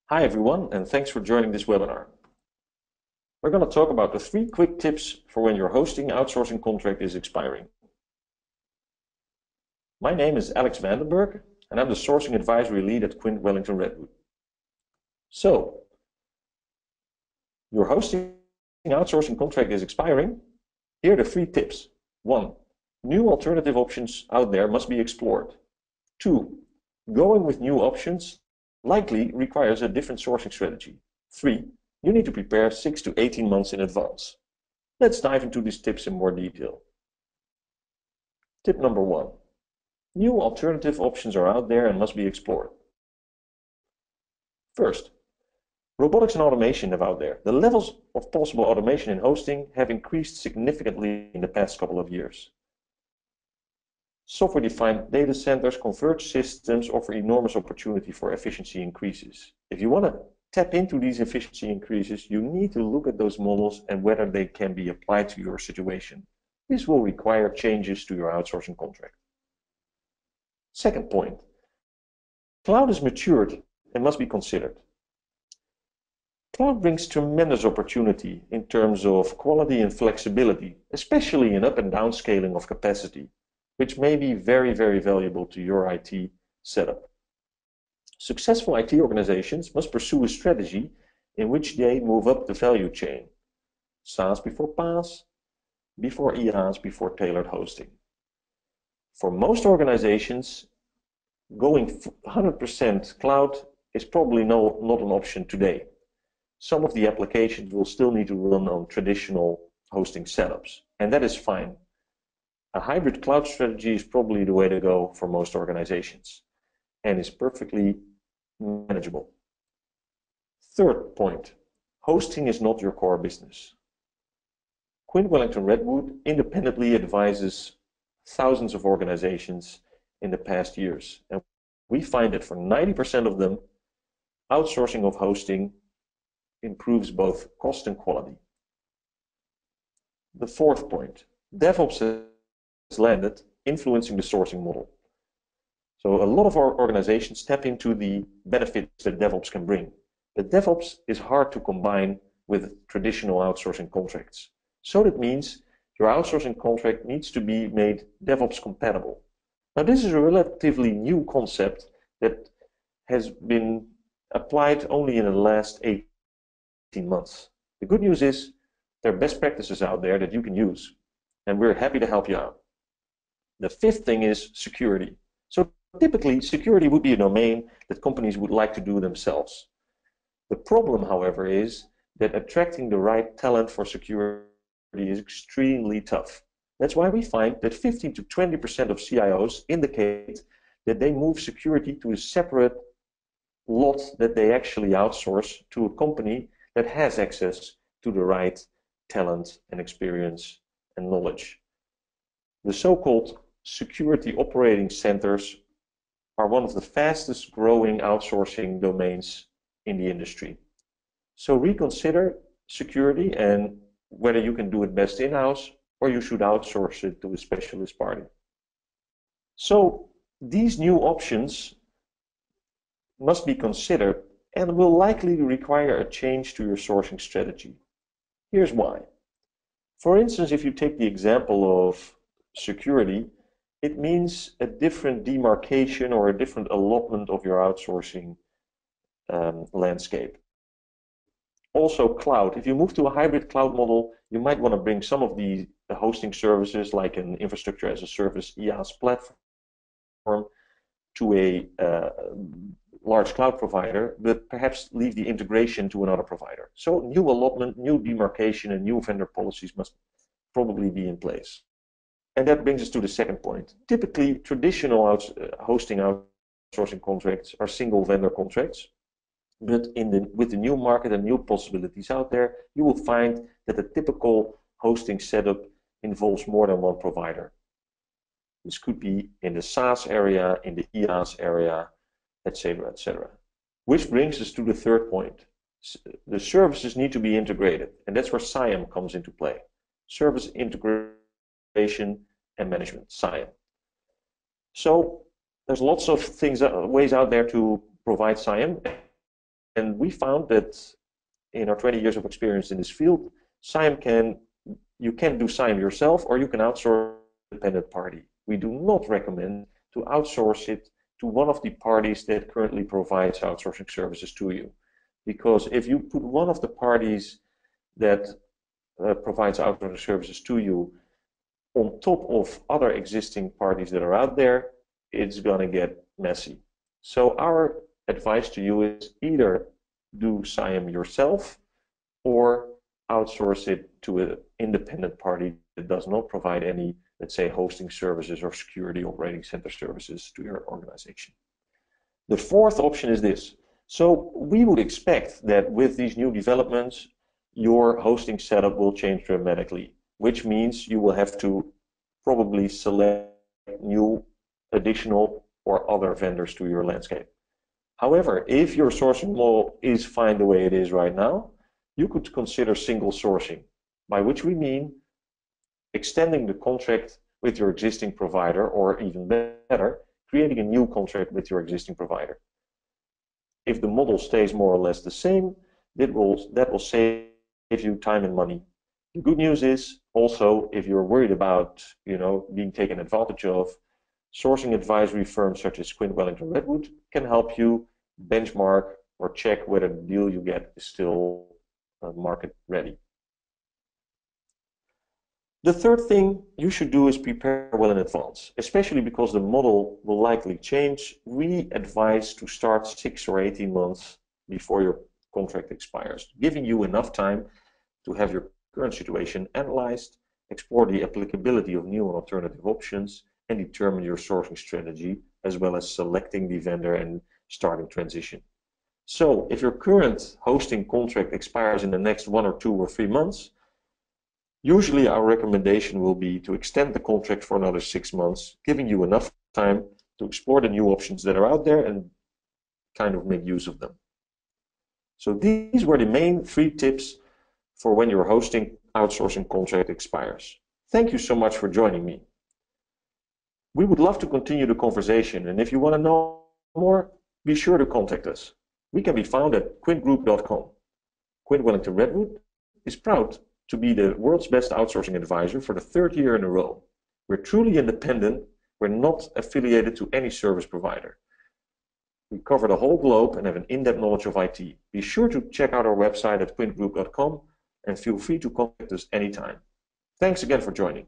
Hi everyone, and thanks for joining this webinar. We're going to talk about the 3 quick tips for when your hosting outsourcing contract is expiring. My name is Alex Bergh, and I'm the Sourcing Advisory Lead at Quint Wellington Redwood. So, your hosting outsourcing contract is expiring. Here are the 3 tips. 1. New alternative options out there must be explored. 2. Going with new options likely requires a different sourcing strategy. 3. You need to prepare 6 to 18 months in advance. Let's dive into these tips in more detail. Tip number 1. New alternative options are out there and must be explored. First, robotics and automation are out there. The levels of possible automation in hosting have increased significantly in the past couple of years. Software-defined data centers, converged systems offer enormous opportunity for efficiency increases. If you want to tap into these efficiency increases, you need to look at those models and whether they can be applied to your situation. This will require changes to your outsourcing contract. Second point, cloud is matured and must be considered. Cloud brings tremendous opportunity in terms of quality and flexibility, especially in up and down scaling of capacity, which may be very, very valuable to your IT setup. Successful IT organizations must pursue a strategy in which they move up the value chain. SaaS before PaaS, before IaaS, before tailored hosting. For most organizations, going 100% cloud is probably not an option today. Some of the applications will still need to run on traditional hosting setups, and that is fine. A hybrid cloud strategy is probably the way to go for most organizations and is perfectly manageable. Third point, hosting is not your core business. Quint Wellington Redwood independently advises thousands of organizations in the past years, and we find that for 90% of them, outsourcing of hosting improves both cost and quality. The fourth point, DevOps has landed, influencing the sourcing model. So a lot of our organizations tap into the benefits that DevOps can bring. But DevOps is hard to combine with traditional outsourcing contracts. So that means your outsourcing contract needs to be made DevOps compatible. Now this is a relatively new concept that has been applied only in the last 18 months. The good news is there are best practices out there that you can use, and we're happy to help you out. The fifth thing is security. So typically, security would be a domain that companies would like to do themselves. The problem, however, is that attracting the right talent for security is extremely tough. That's why we find that 15 to 20% of CIOs indicate that they move security to a separate lot that they actually outsource to a company that has access to the right talent and experience and knowledge. The so-called security operating centers are one of the fastest growing outsourcing domains in the industry. So reconsider security and whether you can do it best in-house or you should outsource it to a specialist party. So these new options must be considered and will likely require a change to your sourcing strategy. Here's why. For instance, if you take the example of security, it means a different demarcation or a different allotment of your outsourcing landscape. Also cloud. If you move to a hybrid cloud model, you might want to bring some of the hosting services like an infrastructure as a service IaaS platform to a large cloud provider, but perhaps leave the integration to another provider. So new allotment, new demarcation, and new vendor policies must probably be in place. And that brings us to the second point. Typically, traditional hosting outsourcing contracts are single vendor contracts, but with the new market and new possibilities out there, you will find that the typical hosting setup involves more than one provider. This could be in the SaaS area, in the IaaS area, etc., etc. Which brings us to the third point. The services need to be integrated, and that's where SIAM comes into play. Service integration and management, SIAM. So there's lots of ways out there to provide SIAM, And we found that in our 20 years of experience in this field, you can do SIAM yourself, or you can outsource to an independent party. We do not recommend to outsource it to one of the parties that currently provides outsourcing services to you. Because if you put one of the parties that provides outsourcing services to you on top of other existing parties that are out there, it's going to get messy. So our advice to you is either do SIAM yourself or outsource it to an independent party that does not provide any, let's say, hosting services or security operating center services to your organization. The fourth option is this. So we would expect that with these new developments, your hosting setup will change dramatically, which means you will have to probably select new, additional, or other vendors to your landscape. However, if your sourcing model is fine the way it is right now, you could consider single sourcing, by which we mean extending the contract with your existing provider, or even better, creating a new contract with your existing provider. If the model stays more or less the same, that will save you time and money. The good news is also, if you're worried about being taken advantage of, sourcing advisory firms such as Quint, Wellington, Redwood can help you benchmark or check whether the deal you get is still market ready. The third thing you should do is prepare well in advance, especially because the model will likely change. We advise to start 6 or 18 months before your contract expires, giving you enough time to have your current situation analyzed, explore the applicability of new and alternative options, and determine your sourcing strategy, as well as selecting the vendor and starting transition. So if your current hosting contract expires in the next 1 or 2 or 3 months, usually our recommendation will be to extend the contract for another 6 months, giving you enough time to explore the new options that are out there and kind of make use of them. So these were the main 3 tips for when your hosting outsourcing contract expires. Thank you so much for joining me. We would love to continue the conversation, and if you want to know more, be sure to contact us. We can be found at quintgroup.com. Quint Wellington Redwood is proud to be the world's best outsourcing advisor for the 3rd year in a row. We're truly independent. We're not affiliated to any service provider. We cover the whole globe and have an in-depth knowledge of IT. Be sure to check out our website at quintgroup.com and feel free to contact us anytime. Thanks again for joining.